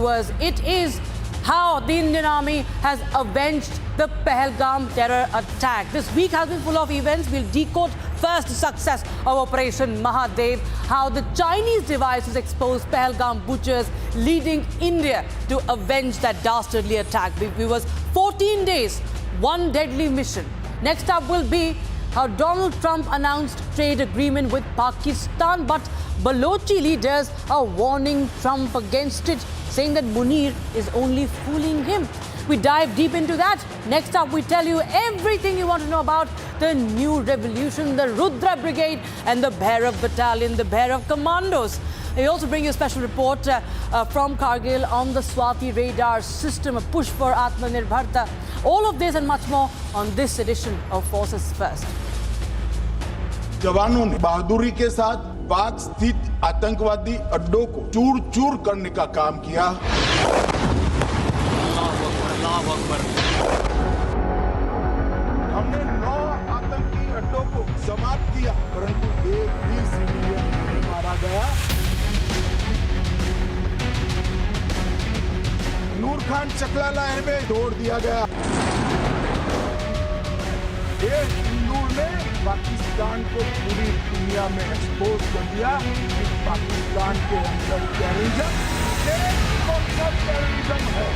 viewers. It is how the Indian Army has avenged the Pahalgam terror attack. This week has been full of events. We'll decode first the success of Operation Mahadev, how the Chinese devices exposed Pahalgam butchers, leading India to avenge that dastardly attack. Viewers, 14 days, one deadly mission. Next up will be how Donald Trump announced trade agreement with Pakistan, but Balochi leaders are warning Trump against it, saying that Munir is only fooling him. We dive deep into that. Next up, we tell you everything you want to know about the new revolution, the Rudra Brigade and the Bhairav Battalion, the Bhairav Commandos. We also bring you a special report from Kargil on the Swati radar system, a push for Atmanirbharta. All of this and much more on this edition of Forces First. जवानों ने बहादुरी के साथ पाक स्थित आतंकवादी अड्डों को चूर-चूर करने का काम किया। हमने 9 आतंकी अड्डों को समाप्त किया, परंतु एक भी सिविलियन नहीं मारा गया। नूर खान चकला लहर में तोड़ दिया गया। एक हिंदू ने पाकिस्तान को पूरी दुनिया में एक्सपोज कर दिया कि पाकिस्तान के अंदर टेररिज्म है।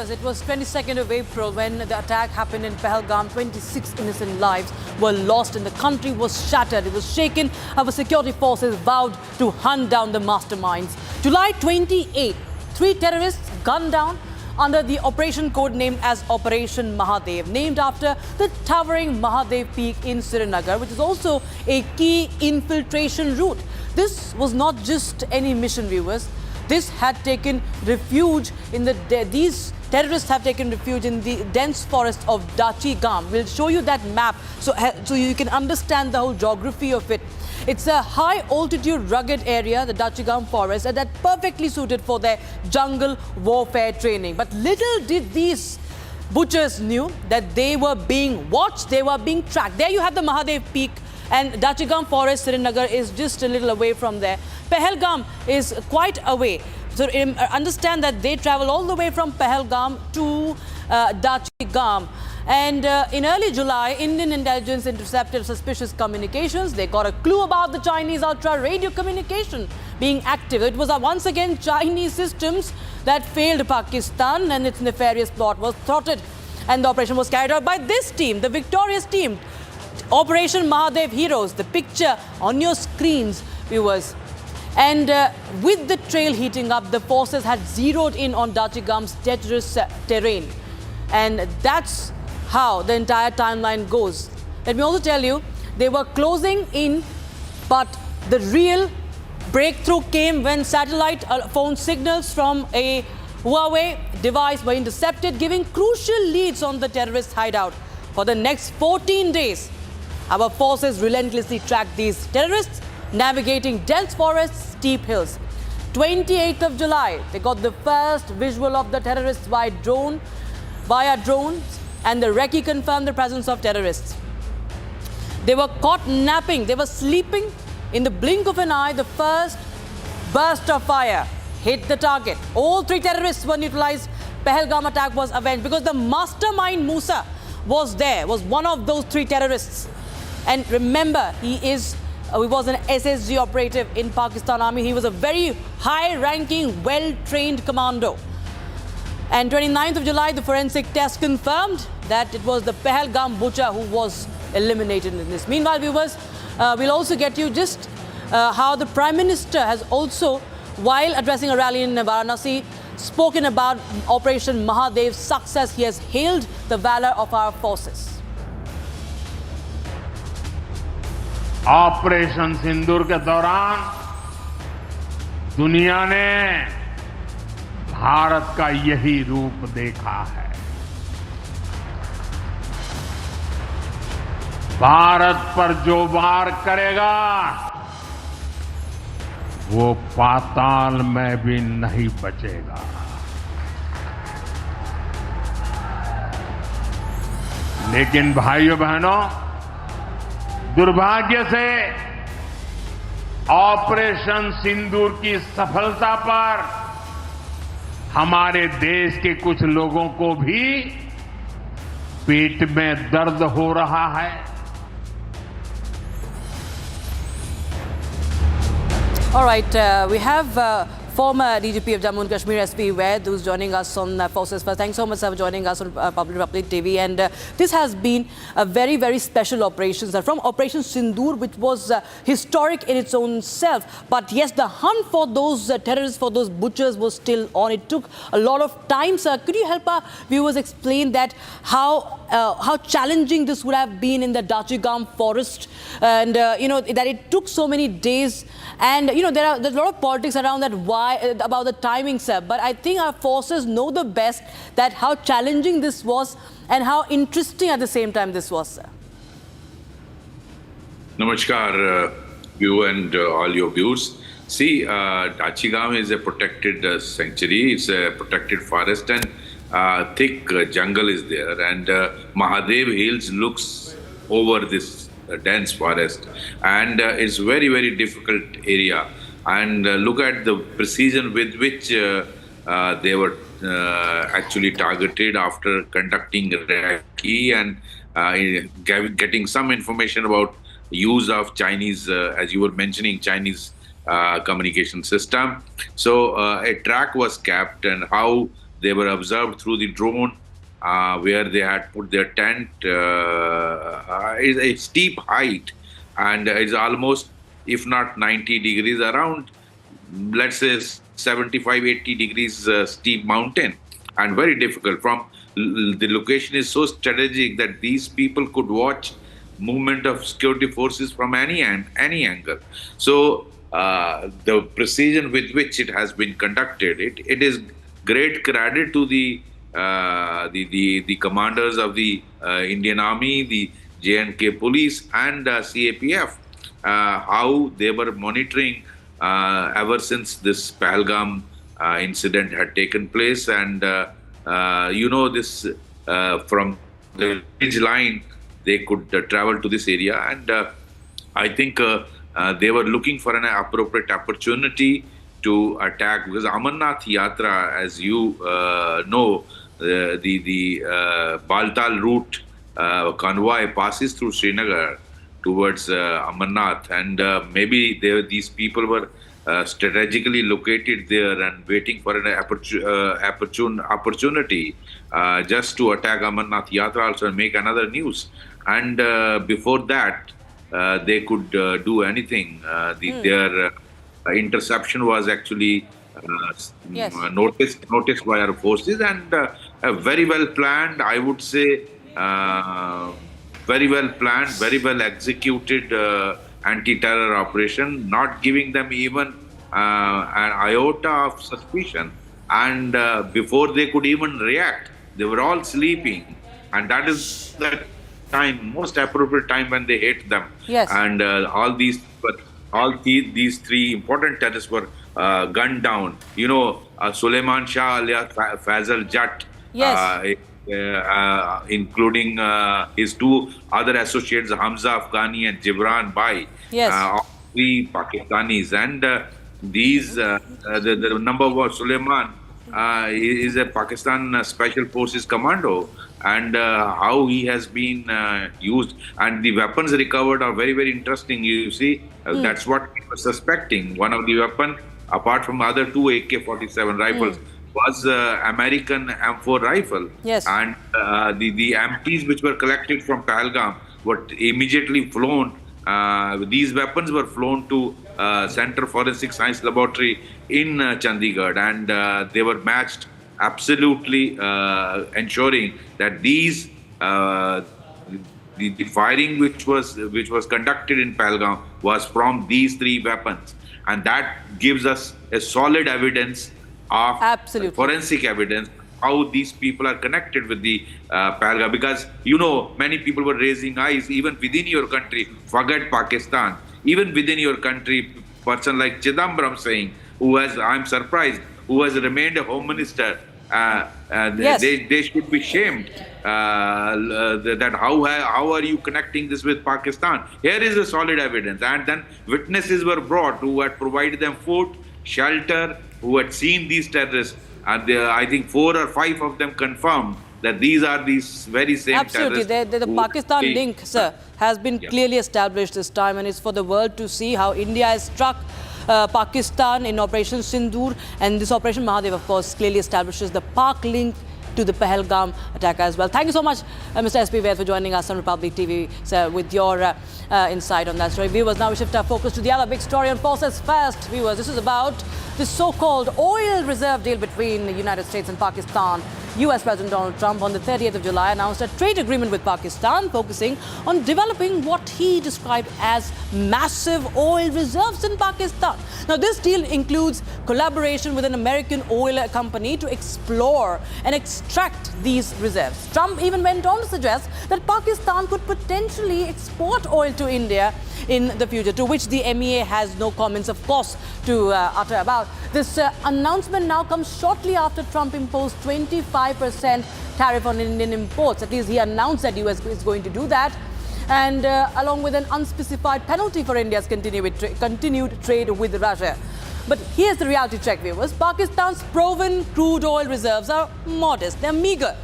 It was 22nd of April when the attack happened in Pahalgam. 26 innocent lives were lost and the country was shattered. It was shaken. Our security forces vowed to hunt down the masterminds. July 28, 3 terrorists gunned down under the operation code named as Operation Mahadev, named after the towering Mahadev peak in Srinagar, which is also a key infiltration route. This was not just any mission, viewers. This had taken refuge in these terrorists have taken refuge in the dense forest of Dachigam. We'll show you that map so you can understand the whole geography of it. It's a high altitude rugged area, the Dachigam forest, and that's perfectly suited for their jungle warfare training. But little did these butchers knew that they were being watched, they were being tracked. There you have the Mahadev peak, and Dachigam forest, Srinagar, is just a little away from there. Pahalgam is quite away. So understand that they travel all the way from Pahalgam to Dachigam. And in early July, Indian intelligence intercepted suspicious communications. They got a clue about the Chinese ultra radio communication being active. It was once again Chinese systems that failed Pakistan, and its nefarious plot was thwarted. And the operation was carried out by this team, the victorious team, Operation Mahadev Heroes. The picture on your screens, viewers. And with the trail heating up, the forces had zeroed in on Dachigam's treacherous terrain. And that's how the entire timeline goes. Let me also tell you, they were closing in, but the real breakthrough came when satellite phone signals from a Huawei device were intercepted, giving crucial leads on the terrorist hideout. For the next 14 days, our forces relentlessly tracked these terrorists, navigating dense forests, steep hills. 28th of July, they got the first visual of the terrorists via drones, and the recce confirmed the presence of terrorists. They were caught napping, they were sleeping. In the blink of an eye, the first burst of fire hit the target. All 3 terrorists were neutralized. Pahalgam attack was avenged because the mastermind Musa was there, was one of those 3 terrorists. And remember, he was an SSG operative in Pakistan Army. He was a very high-ranking, well-trained commando. And 29th of July, the forensic test confirmed that it was the Pahalgam butcher who was eliminated in this. Meanwhile, viewers, we'll also get you just how the Prime Minister has also, while addressing a rally in Varanasi, spoken about Operation Mahadev's success. He has hailed the valor of our forces. Operation Sindoor के दौरान दुनिया ने भारत का यही रूप देखा है। भारत पर जो वार करेगा वो पाताल में भी नहीं बचेगा। लेकिन भाइयों बहनों, दुर्भाग्य से ऑपरेशन सिंदूर की सफलता पर हमारे देश के कुछ लोगों को भी पेट में दर्द हो रहा है। All right, we have former DGP of Jammu and Kashmir, SP Vaid, who's joining us on Forces First. Thanks so much for joining us on Public Republic TV. And this has been a very, very special operation, sir. From Operation Sindoor, which was historic in its own self. But yes, the hunt for those terrorists, for those butchers was still on. It took a lot of time, sir. Could you help our viewers explain that how challenging this would have been in the Dachigam forest, and you know, that it took so many days, and you know, there's a lot of politics around that, why about the timing, sir. But I think our forces know the best that how challenging this was and how interesting at the same time this was, sir. Namaskar, you and all your viewers. See, Dachigam is a protected sanctuary. It's a protected forest, and thick jungle is there. And Mahadev Hills looks over this dense forest, and it's very, very difficult area. And look at the precision with which they were actually targeted after conducting recce and getting some information about use of Chinese, as you were mentioning, Chinese communication system. So a track was kept, and how they were observed through the drone, where they had put their tent, is a steep height, and it's almost, if not 90 degrees, around, let's say 75, 80 degrees steep mountain, and very difficult. From the location is so strategic that these people could watch movement of security forces from any angle. So the precision with which it has been conducted, it is great credit to the commanders of the Indian Army, the J&K Police, and CRPF, how they were monitoring ever since this Pahalgam incident had taken place. And you know, this from the ridge line, they could travel to this area, and I think they were looking for an appropriate opportunity to attack, because Amarnath Yatra, as you know, the Baltal route convoy passes through Srinagar towards Amarnath, and maybe these people were strategically located there and waiting for an opportunity just to attack Amarnath Yatra also and make another news. And before that, they could do anything. Their interception was actually noticed by our forces, and very well planned, I would say. Very well planned, very well executed anti-terror operation, not giving them even an iota of suspicion. And before they could even react, they were all sleeping. And that is the time, most appropriate time when they hit them. Yes. And these three important terrorists were gunned down. You know, Suleiman Shah, alias Faisal Jatt, Yes. Including his two other associates, Hamza Afghani and Jibran Bhai, Yes. all three Pakistanis. And the number one, Suleiman, is a Pakistan Special Forces commando, and how he has been used, and the weapons recovered are very, very interesting. You see, that's what we were suspecting. One of the weapon, apart from other two AK-47 rifles, was American M4 rifle. Yes. And the MPs which were collected from Pahalgam were immediately flown. These weapons were flown to Center Forensic Science Laboratory in Chandigarh, and they were matched, absolutely ensuring that these the firing which was conducted in Pahalgam was from these three weapons, and that gives us a solid evidence of forensic evidence how these people are connected with the Pahalgam. Because, you know, many people were raising eyes even within your country, forget Pakistan, even within your country, person like Chidambaram saying, I'm surprised, who has remained a home minister, Yes. they should be shamed. that how are you connecting this with Pakistan? Here is the solid evidence. And then witnesses were brought who had provided them food, shelter, who had seen these terrorists. And I think 4 or 5 of them confirmed that these are these very same Absolutely. terrorists. The Pakistan link, sir, has been clearly established this time, and it's for the world to see how India has struck Pakistan in Operation Sindoor, and this Operation Mahadev, of course, clearly establishes the Pak link to the Pahalgam attack as well. Thank you so much, Mr. S.P. Vaid, for joining us on Republic TV, sir, with your insight on that story. Viewers, now we shift our focus to the other big story on Forces First. Viewers, this is about the so-called oil reserve deal between the United States and Pakistan. US President Donald Trump on the 30th of July announced a trade agreement with Pakistan focusing on developing what he described as massive oil reserves in Pakistan. Now, this deal includes collaboration with an American oil company to explore and extract these reserves. Trump even went on to suggest that Pakistan could potentially export oil to India in the future, to which the MEA has no comments, of course, to utter about. This announcement now comes shortly after Trump imposed 25% tariff on Indian imports. At least he announced that US is going to do that, and along with an unspecified penalty for India's continued trade with Russia. But here's the reality check, viewers. Pakistan's proven crude oil reserves are modest. They're meager.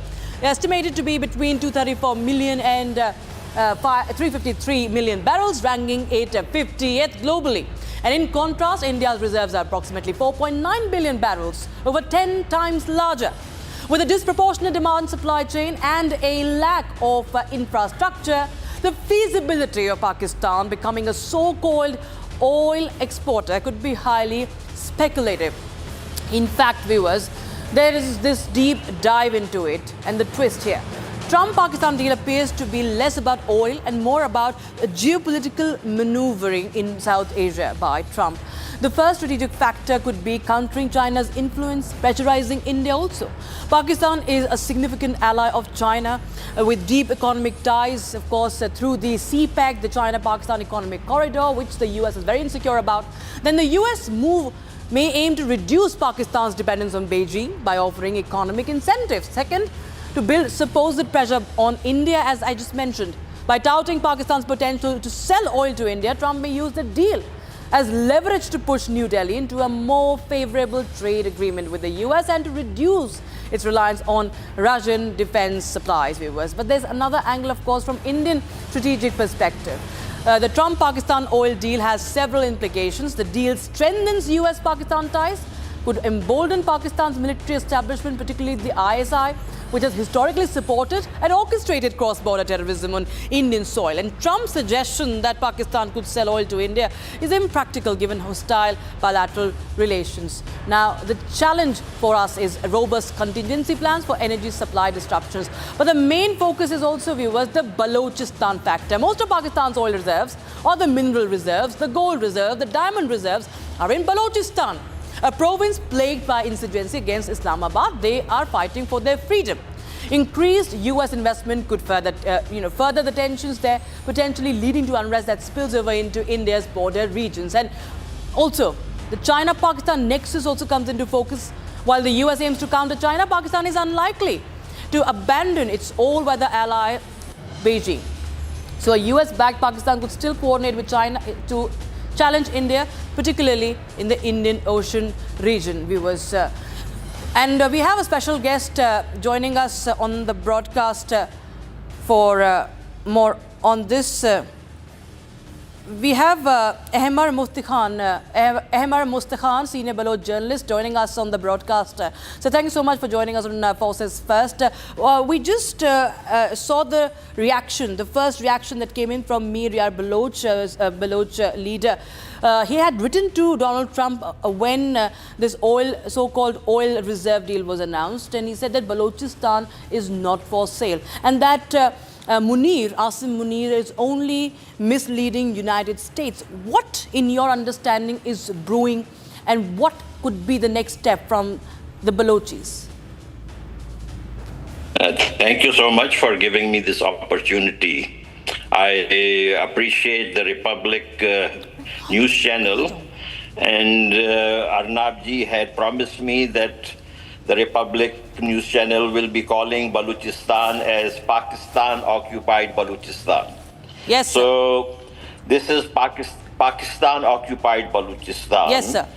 They're estimated to be between 234 million and 353 million barrels, ranking 850th globally. And in contrast, India's reserves are approximately 4.9 billion barrels, over 10 times larger. With a disproportionate demand-supply chain and a lack of infrastructure, the feasibility of Pakistan becoming a so-called oil exporter could be highly speculative. In fact, viewers, there is this deep dive into it, and the twist here. Trump-Pakistan deal appears to be less about oil and more about geopolitical maneuvering in South Asia by Trump. The first strategic factor could be countering China's influence, pressurizing India also. Pakistan is a significant ally of China with deep economic ties, of course, through the CPEC, the China-Pakistan Economic Corridor, which the US is very insecure about. Then the US move may aim to reduce Pakistan's dependence on Beijing by offering economic incentives. Second, to build supposed pressure on India, as I just mentioned. By touting Pakistan's potential to sell oil to India, Trump may use the deal as leverage to push New Delhi into a more favorable trade agreement with the US and to reduce its reliance on Russian defense supplies, viewers. But there's another angle, of course, from Indian strategic perspective. The Trump-Pakistan oil deal has several implications. The deal strengthens US-Pakistan ties, could embolden Pakistan's military establishment, particularly the ISI, which has historically supported and orchestrated cross-border terrorism on Indian soil. And Trump's suggestion that Pakistan could sell oil to India is impractical given hostile bilateral relations. Now, the challenge for us is robust contingency plans for energy supply disruptions. But the main focus is also, viewers, the Balochistan factor. Most of Pakistan's oil reserves, or the mineral reserves, the gold reserve, the diamond reserves, are in Balochistan, a province plagued by insurgency against Islamabad. They are fighting for their freedom. Increased US investment could further the tensions there, potentially leading to unrest that spills over into India's border regions. And also, the China-Pakistan nexus also comes into focus. While the US aims to counter China, Pakistan is unlikely to abandon its all-weather ally, Beijing. So a US-backed Pakistan could still coordinate with China to challenge India, particularly in the Indian Ocean region, viewers. And we have a special guest joining us on the broadcast for more on this. We have Ahmar Mustakhan, senior Baloch journalist, joining us on the broadcast. So thank you so much for joining us on Forces First. We just saw the reaction, the first reaction that came in from Mir Yar Baloch, Baloch leader. He had written to Donald Trump when this so-called oil reserve deal was announced, and he said that Balochistan is not for sale, and that Asim Munir is only misleading United States. What, in your understanding, is brewing, and what could be the next step from the Balochis? Thank you so much for giving me this opportunity. I appreciate the Republic News channel, and Arnab ji had promised me that the Republic news channel will be calling Balochistan as Pakistan-occupied Balochistan. Yes, sir. So this is Pakistan-occupied Balochistan. Yes, sir.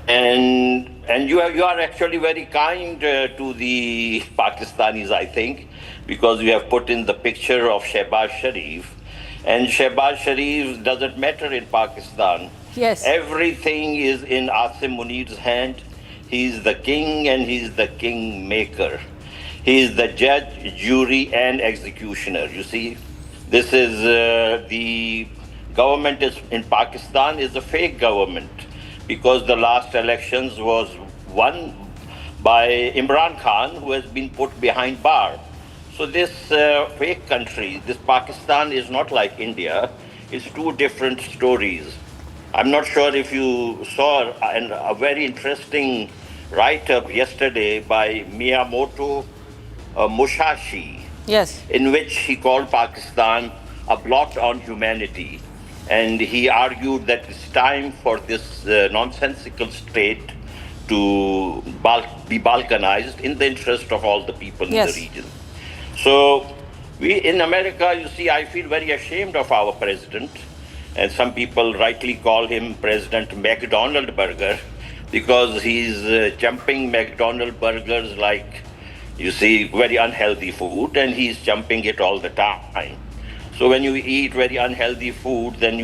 And you are actually very kind to the Pakistanis, I think, because you have put in the picture of Shehbaz Sharif. And Shehbaz Sharif doesn't matter in Pakistan. Yes. Everything is in Asim Munir's hand. He's the king and he's the king maker. He is the judge, jury, and executioner. You see, this is the government in Pakistan is a fake government because the last elections was won by Imran Khan, who has been put behind bar. So this fake country, this Pakistan, is not like India. It's two different stories. I'm not sure if you saw a very interesting write-up yesterday by Miyamoto Musashi, Yes. in which he called Pakistan a blot on humanity. And he argued that it's time for this nonsensical state to be balkanized in the interest of all the people in the region. So we in America, you see, I feel very ashamed of our president. And some people rightly call him President McDonald Burger because he's jumping McDonald burgers like, you see, very unhealthy food, and he's jumping it all the time. So when you eat very unhealthy food, then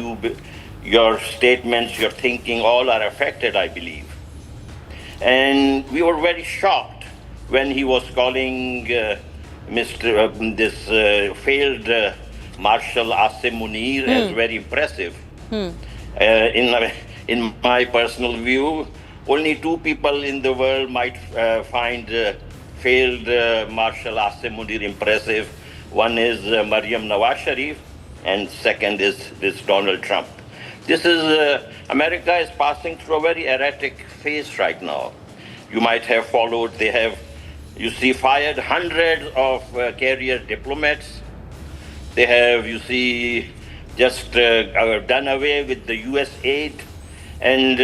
your statements, your thinking, all are affected, I believe. And we were very shocked when he was calling this failed Marshal Asim Munir as very impressive. In my personal view, only two people in the world might find failed Marshal Asim Munir impressive. One is Maryam Nawaz Sharif, and second is this Donald Trump. This is America is passing through a very erratic phase right now. You might have followed. They have, you see, fired hundreds of career diplomats. They have, you see, just done away with the U.S. aid, and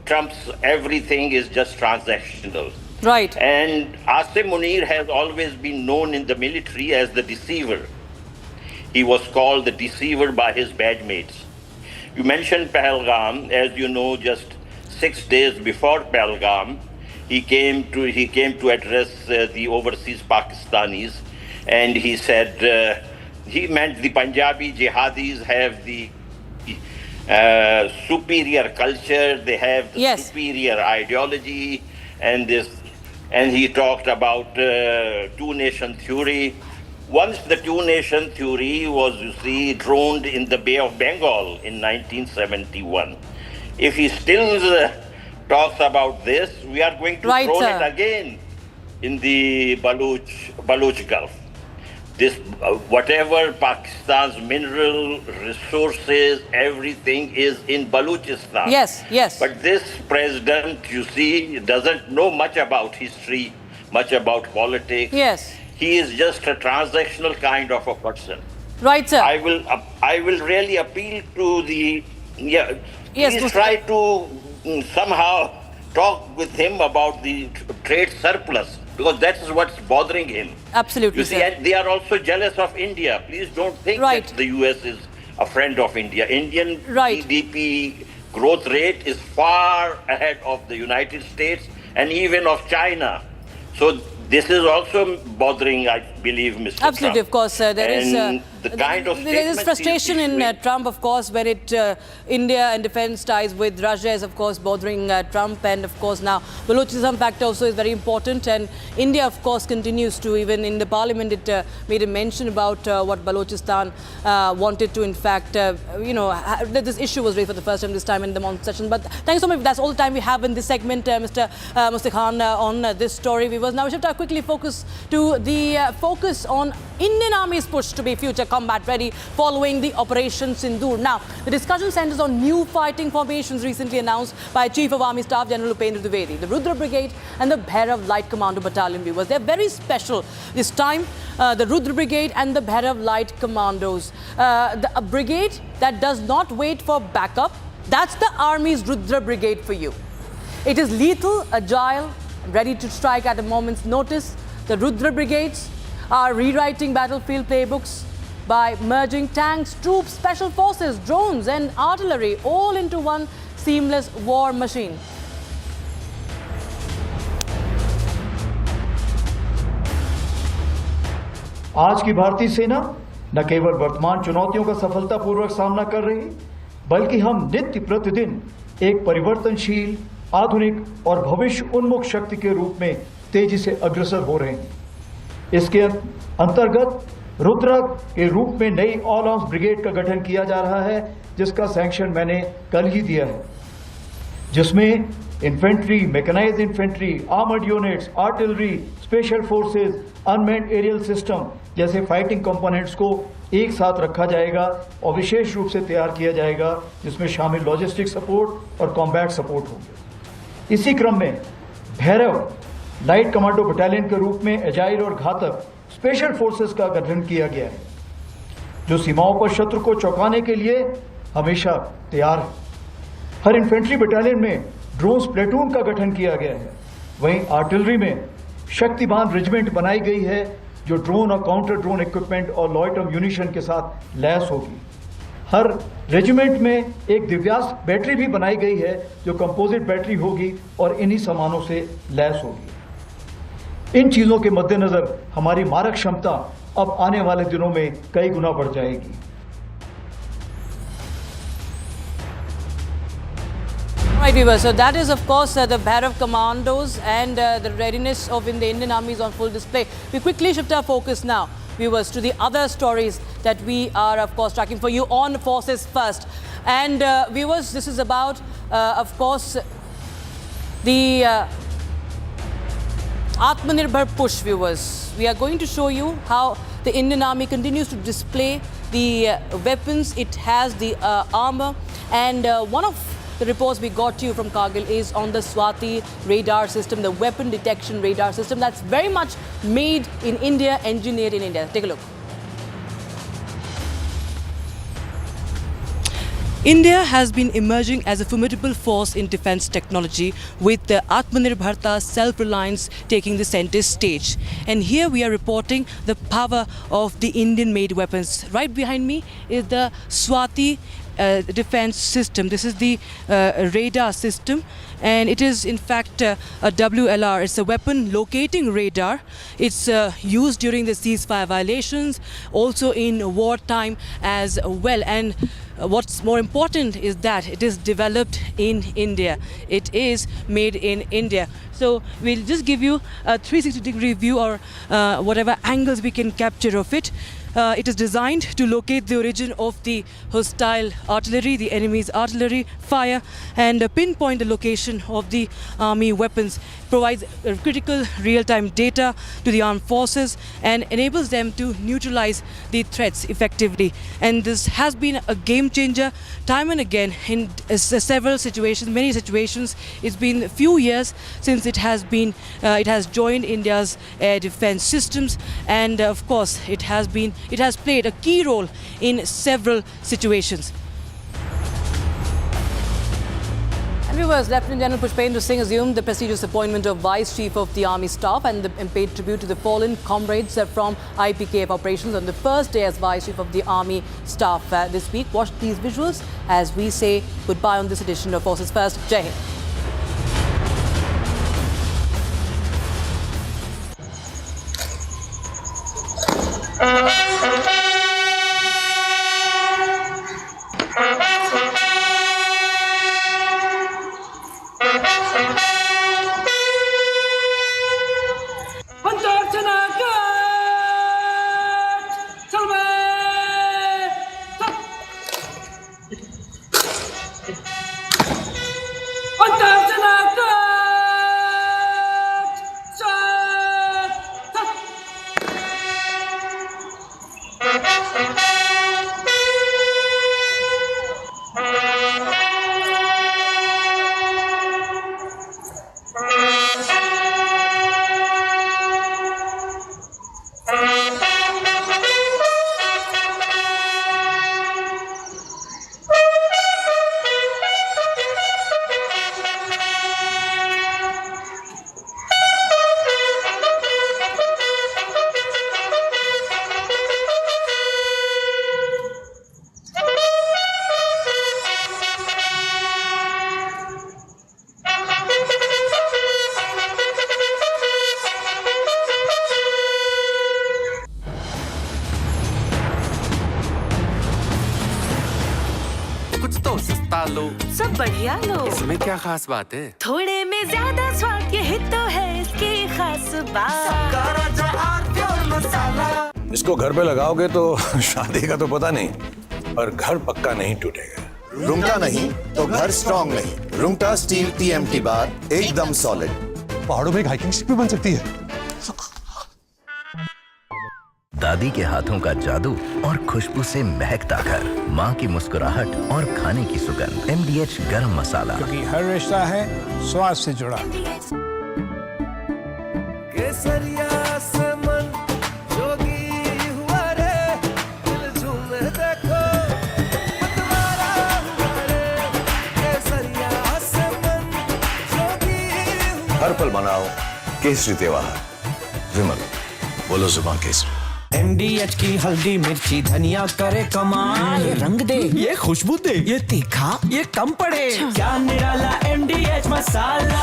Trump's everything is just transactional. Right. And Asim Munir has always been known in the military as the deceiver. He was called the deceiver by his badge mates. You mentioned Pahalgam. As you know, just 6 days before Pahalgam, he came to address the overseas Pakistanis, and he said he meant the Punjabi jihadis have the superior culture, they have the superior ideology, and he talked about two-nation theory. Once the two-nation theory was, you see, droned in the Bay of Bengal in 1971. If he still talks about this, we are going to drone it again in the Baloch Gulf. This, whatever Pakistan's mineral resources, everything is in Balochistan. Yes, yes. But this president, you see, doesn't know much about history, much about politics. Yes. He is just a transactional kind of a person. Right, sir. I will really appeal to the, please try to somehow talk with him about the trade surplus, because that is what's bothering him. Absolutely, you see, and they are also jealous of India. Please don't think that the US is a friend of India. Indian GDP growth rate is far ahead of the United States and even of China. So this is also bothering, I believe, Mr. Absolutely, Trump. Of course, there is the kind of there is frustration in Trump, of course, when India and defense ties with Russia is, of course, bothering Trump, and of course now Balochistan fact also is very important, and India, of course, continues to, even in the parliament, it made a mention about what Balochistan wanted to, in fact, this issue was raised for the first time this time in the month session. But thank you so much. That's all the time we have in this segment, Mr. Mustaq Khan, on this story. We will now shift our quickly focus to the focus on Indian Army's push to be future combat ready following the Operation Sindoor. Now, the discussion centers on new fighting formations recently announced by Chief of Army Staff General Upendra Dwivedi, the Rudra Brigade and the Bhairav Light Commando Battalion. Viewers, they're very special this time. The Rudra Brigade and the Bhairav Light Commandos. A brigade that does not wait for backup. That's the Army's Rudra Brigade for you. It is lethal, agile, ready to strike at a moment's notice. The Rudra brigades are rewriting battlefield playbooks by merging tanks, troops, special forces, drones and artillery all into one seamless war machine. आज की भारतीय सेना न केवल वर्तमान चुनौतियों का सफलतापूर्वक सामना कर रही, बल्कि हम नित्य प्रतिदिन एक परिवर्तनशील, आधुनिक और भविष्य उन्मुख शक्ति के रूप में तेजी से अग्रसर हो रहे हैं। इसके अंतर्गत रुद्र के रूप में नई ऑल आर्म्स ब्रिगेड का गठन किया जा रहा है, जिसका सैंक्शन मैंने कल ही दिया है, जिसमें infantry, mechanised infantry, armoured units, artillery, special forces, unmanned aerial system जैसे फाइटिंग कंपोनेंट्स को एक साथ रखा जाएगा और विशेष रूप से तैयार किया जाएगा, जिसमें शामिल लॉजिस्टिक सपोर्ट और कॉम्बैट सपोर्ट होंगे। इसी क्रम में भैरव लाइट कमांडो बटालियन के रूप में एजाइल और घातक स्पेशल फोर्सेस का गठन किया गया है, जो सीमाओं पर शत्रु को चौंकाने के लिए हमेशा तैयार है। हर इन्फेंट्री बटालियन में ड्रोन्स प्लेटून का गठन किया गया है। वहीं आर्टिलरी में शक्तिमान रेजिमेंट बनाई गई है, जो ड्रोन और काउंटर ड्रोन इक्विपमेंट और लॉयटर म्यूनिशन के साथ लैस होगी। हर रेजिमेंट में एक दिव्यास्त्र बैटरी भी बनाई गई है, जो कंपोजिट बैटरी होगी और इन्हीं सामानों से लैस होगी। इन चीज़ों के मद्देनज़र हमारी मारक क्षमता अब आने वाले दिनों में कई गुना बढ़ जाएगी। Right, viewers. So that is, of course, the Bhairav commandos and the readiness of the Indian Army is on full display. We quickly shift our focus now, viewers, to the other stories that we are, of course, tracking for you on Forces First. And viewers, this is about, of course, the Atmanirbhar push, viewers. We are going to show you how the Indian Army continues to display the weapons. It has the armor, and one of the reports we got to you from Kargil is on the Swati radar system, the weapon detection radar system that's very much made in India, engineered in India. Take a look. India has been emerging as a formidable force in defence technology, with the Atmanirbharta self-reliance taking the centre stage. And here we are reporting the power of the Indian-made weapons. Right behind me is the Swati defence system. This is the radar system, and it is in fact a WLR. It's a weapon locating radar. It's used during the ceasefire violations, also in wartime as well. And what's more important is that it is developed in India. It is made in India. So we'll just give you a 360-degree view, or whatever angles we can capture of it. It is designed to locate the origin of the hostile artillery, the enemy's artillery fire, and pinpoint the location of the army weapons. Provides critical real-time data to the armed forces and enables them to neutralize the threats effectively. And this has been a game changer time and again in several situations, many situations. It's been a few years since it has joined India's air defense systems, and of course it has played a key role in several situations. And viewers, Lieutenant General Pushpendra Singh assumed the prestigious appointment of Vice Chief of the Army Staff and paid tribute to the fallen comrades from IPKF operations on the first day as Vice Chief of the Army Staff this week. Watch these visuals as we say goodbye on this edition of Forces First. Jai Hind. सस्ता लो, सब बढ़िया लो। इसमें क्या खास बात है? थोड़े में ज्यादा स्वाद, यही तो है इसकी खास बात। इसको घर पे लगाओगे तो शादी का तो पता नहीं, पर घर पक्का नहीं टूटेगा। रुंगटा नहीं तो घर स्ट्रॉन्ग नहीं। रुंगटा स्टील TMT बार एकदम सॉलिड। पहाड़ों में एक हाइकिंग शिप भी बन सकती है। दादी के हाथों का जादू और खुशबू से महकता घर, माँ की मुस्कुराहट और खाने की सुगंध। MDH गरम मसाला, क्योंकि हर रिश्ता है स्वाद से जुड़ा। केसरिया से मन जोगी हुआ रे, दिल झूमे देखो मतवारा हुआ रे। केसरिया से मन जोगी हुआ। हर पल मनाओ केसरी त्योहार। विमल, बोलो जुबान केसरी। MDH की हल्दी मिर्ची धनिया करे कमाल। ये रंग दे, ये खुशबू दे, ये तीखा, ये कम पड़े। क्या निराला MDH मसाला।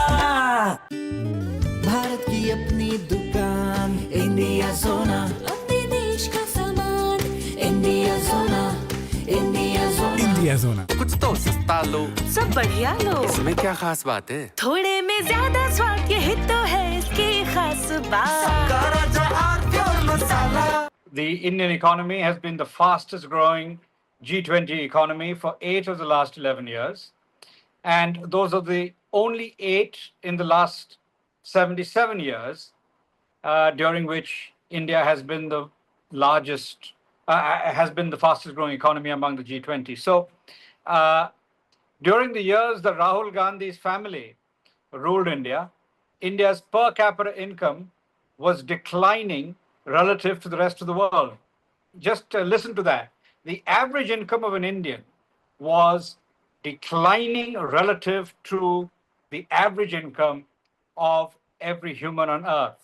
भारत की अपनी दुकान इंडिया सोना, अपने देश का सामान इंडिया सोना, इंडिया सोना। इंडिया सोना। कुछ तो सस्ता लो, सब बढ़िया लो। इसमें क्या खास बात है? थोड़े में ज्यादा स्वाद, यही तो है इसकी खास बात। The Indian economy has been the fastest growing G20 economy for 8 of the last 11 years. And those are the only 8 in the last 77 years, during which India has been the largest, has been the fastest growing economy among the G20. So during the years that Rahul Gandhi's family ruled India, India's per capita income was declining relative to the rest of the world. Just listen to that. The average income of an Indian was declining relative to the average income of every human on earth.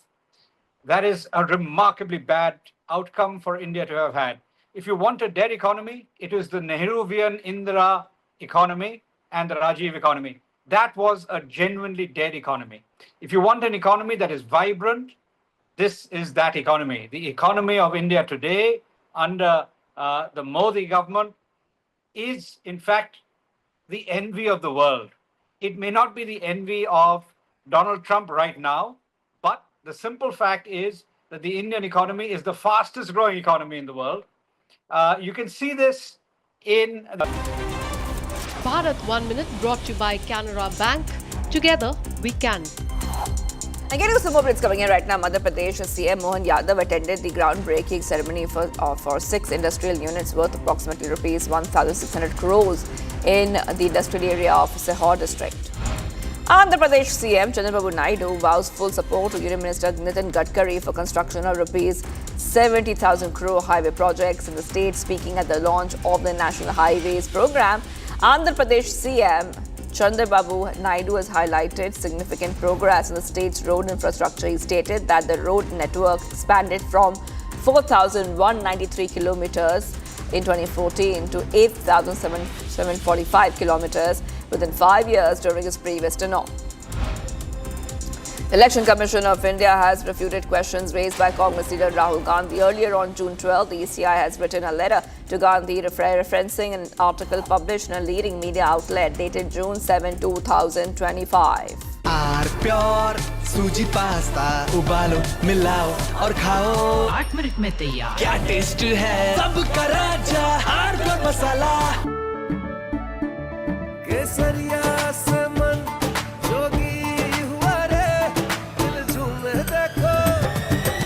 That is a remarkably bad outcome for India to have had. If you want a dead economy, it is the Nehruvian Indira economy and the Rajiv economy. That was a genuinely dead economy. If you want an economy that is vibrant, this is that economy. The economy of India today under the Modi government is in fact the envy of the world. It may not be the envy of Donald Trump right now, but the simple fact is that the Indian economy is the fastest growing economy in the world. You can see this in Bharat 1 Minute, brought to you by Canara Bank. Together we can. And getting some more updates coming in right now. Madhya Pradesh CM Mohan Yadav attended the groundbreaking ceremony for 6 industrial units worth approximately rupees 1,600 crores in the industrial area of Sehor district. Andhra Pradesh CM Chandrababu Naidu vows full support to Union Minister Nitin Gadkari for construction of rupees 70,000 crore highway projects in the state. Speaking at the launch of the National Highways program, Andhra Pradesh CM Chandrababu Naidu has highlighted significant progress in the state's road infrastructure. He stated that the road network expanded from 4,193 kilometers in 2014 to 8,745 kilometers within 5 years during his previous tenure. The Election Commission of India has refuted questions raised by Congress leader Rahul Gandhi. Earlier on June 12, the ECI has written a letter to Gandhi referencing an article published in a leading media outlet dated June 7, 2025. Pure सूजी pasta उबालो मिलाओ और खाओ 8 minute में तैयार। क्या test है सबका राजा pure मसाला। केसरिया से मन जोगी हुआ रे, दिल झूमे देखो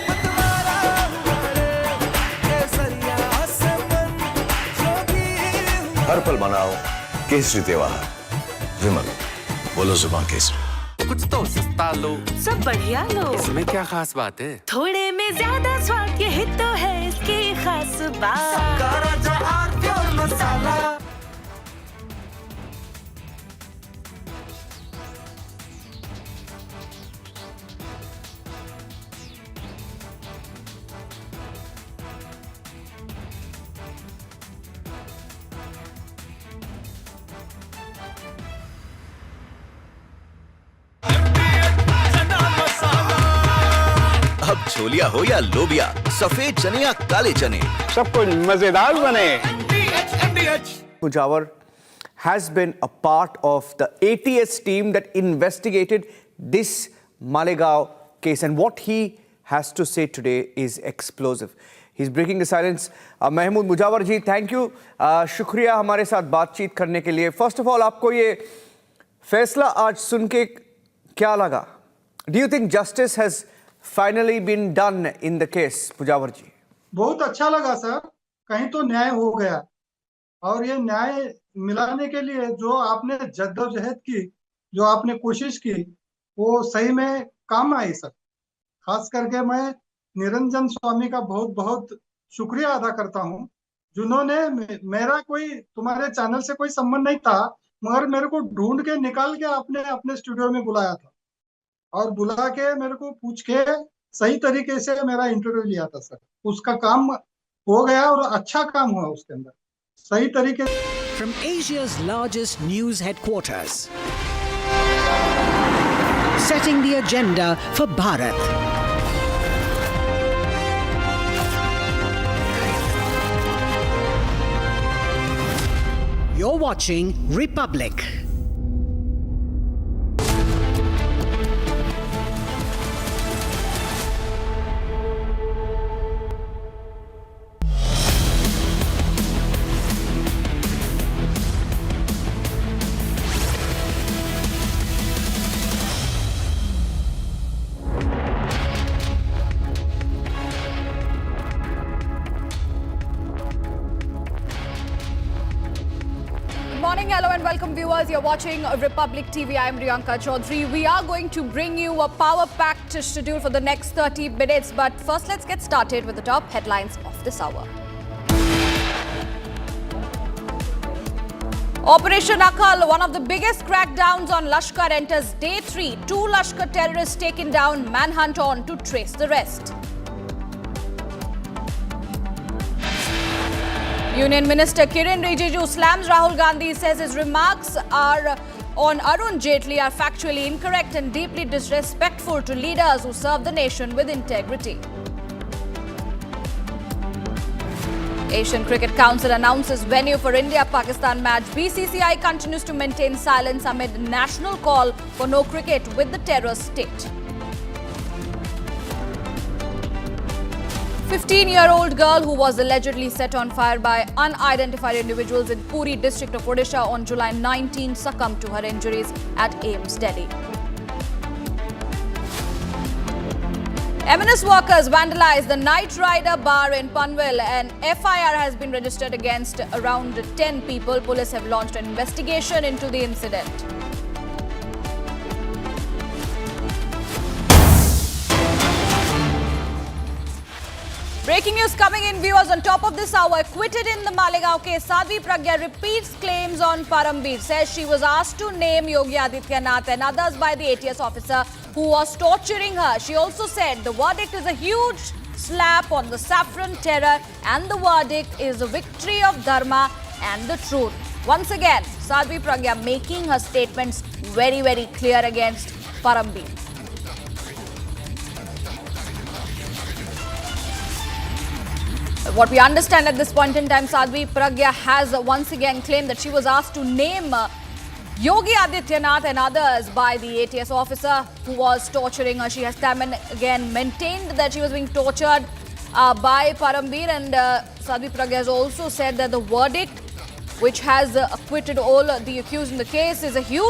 मतवारा हुआ रे। केसरिया से मन जोगी हुआ। हर पल मनाओ केसरी त्योहार। विमल, बोलो जुबान केसरी। कुछ तो सस्ता लो, सब बढ़िया लो। इसमें क्या खास बात है? थोड़े में ज्यादा स्वाद, यही तो है इसकी खास बात। अब छोलिया हो या लोबिया, सफेद चने या काले चने, सब कुछ मजेदार बने। Which our has been a part of the ATS team that investigated this Malegaon case. And what he has to say today is explosive. He's breaking the silence. Mahmood Mujawar ji, thank you. शुक्रिया हमारे साथ बातचीत करने के लिए. First of all, आपको ये फैसला आज सुन के क्या लगा? Do you think justice has finally been done in the case, Mujawar ji? बहुत अच्छा लगा सर. कहीं तो न्याय हो गया. और ये न्याय मिलाने के लिए जो आपने जद्दोजहद की, जो आपने कोशिश की, वो सही में काम आई सर. खास करके मैं निरंजन स्वामी का बहुत बहुत शुक्रिया अदा करता हूँ, जिन्होंने मेरा कोई तुम्हारे चैनल से कोई संबंध नहीं था, मगर मेरे को ढूंढ के निकाल के आपने अपने स्टूडियो में बुलाया था और बुला के मेरे को पूछ के सही तरीके से मेरा इंटरव्यू लिया था सर. उसका काम हो गया और अच्छा काम हुआ उसके अंदर सही तरीके से. From Asia's largest news headquarters, setting the agenda for Bharat. You're watching Republic. Hello and welcome viewers. You're watching Republic TV. I'm Riyanka Chaudhary. We are going to bring you a power-packed schedule for the next 30 minutes. But first, let's get started with the top headlines of this hour. Operation Akhal, one of the biggest crackdowns on Lashkar, enters day 3. 2 Lashkar terrorists taken down, manhunt on to trace the rest. Union Minister Kiren Rijiju slams Rahul Gandhi, says his remarks on Arun Jaitley are factually incorrect and deeply disrespectful to leaders who serve the nation with integrity. Asian Cricket Council announces venue for India-Pakistan match. BCCI continues to maintain silence amid national call for no cricket with the terror state. 15-year-old girl who was allegedly set on fire by unidentified individuals in Puri district of Odisha on July 19 succumbed to her injuries at AIIMS, Delhi. M&S workers vandalized the Night Rider bar in Panvel. An FIR has been registered against around 10 people. Police have launched an investigation into the incident. Breaking news coming in, viewers. On top of this hour, acquitted in the Malegaon case, Sadhvi Pragya repeats claims on Parambir. Says she was asked to name Yogi Adityanath and others by the ATS officer who was torturing her. She also said the verdict is a huge slap on the saffron terror and the verdict is a victory of Dharma and the truth. Once again, Sadhvi Pragya making her statements very, very clear against Parambir. What we understand at this point in time, Sadhvi Pragya has once again claimed that she was asked to name Yogi Adityanath and others by the ATS officer who was torturing her. She has time and again maintained that she was being tortured by Parambir, and Sadhvi Pragya has also said that the verdict, which has acquitted all the accused in the case, is a huge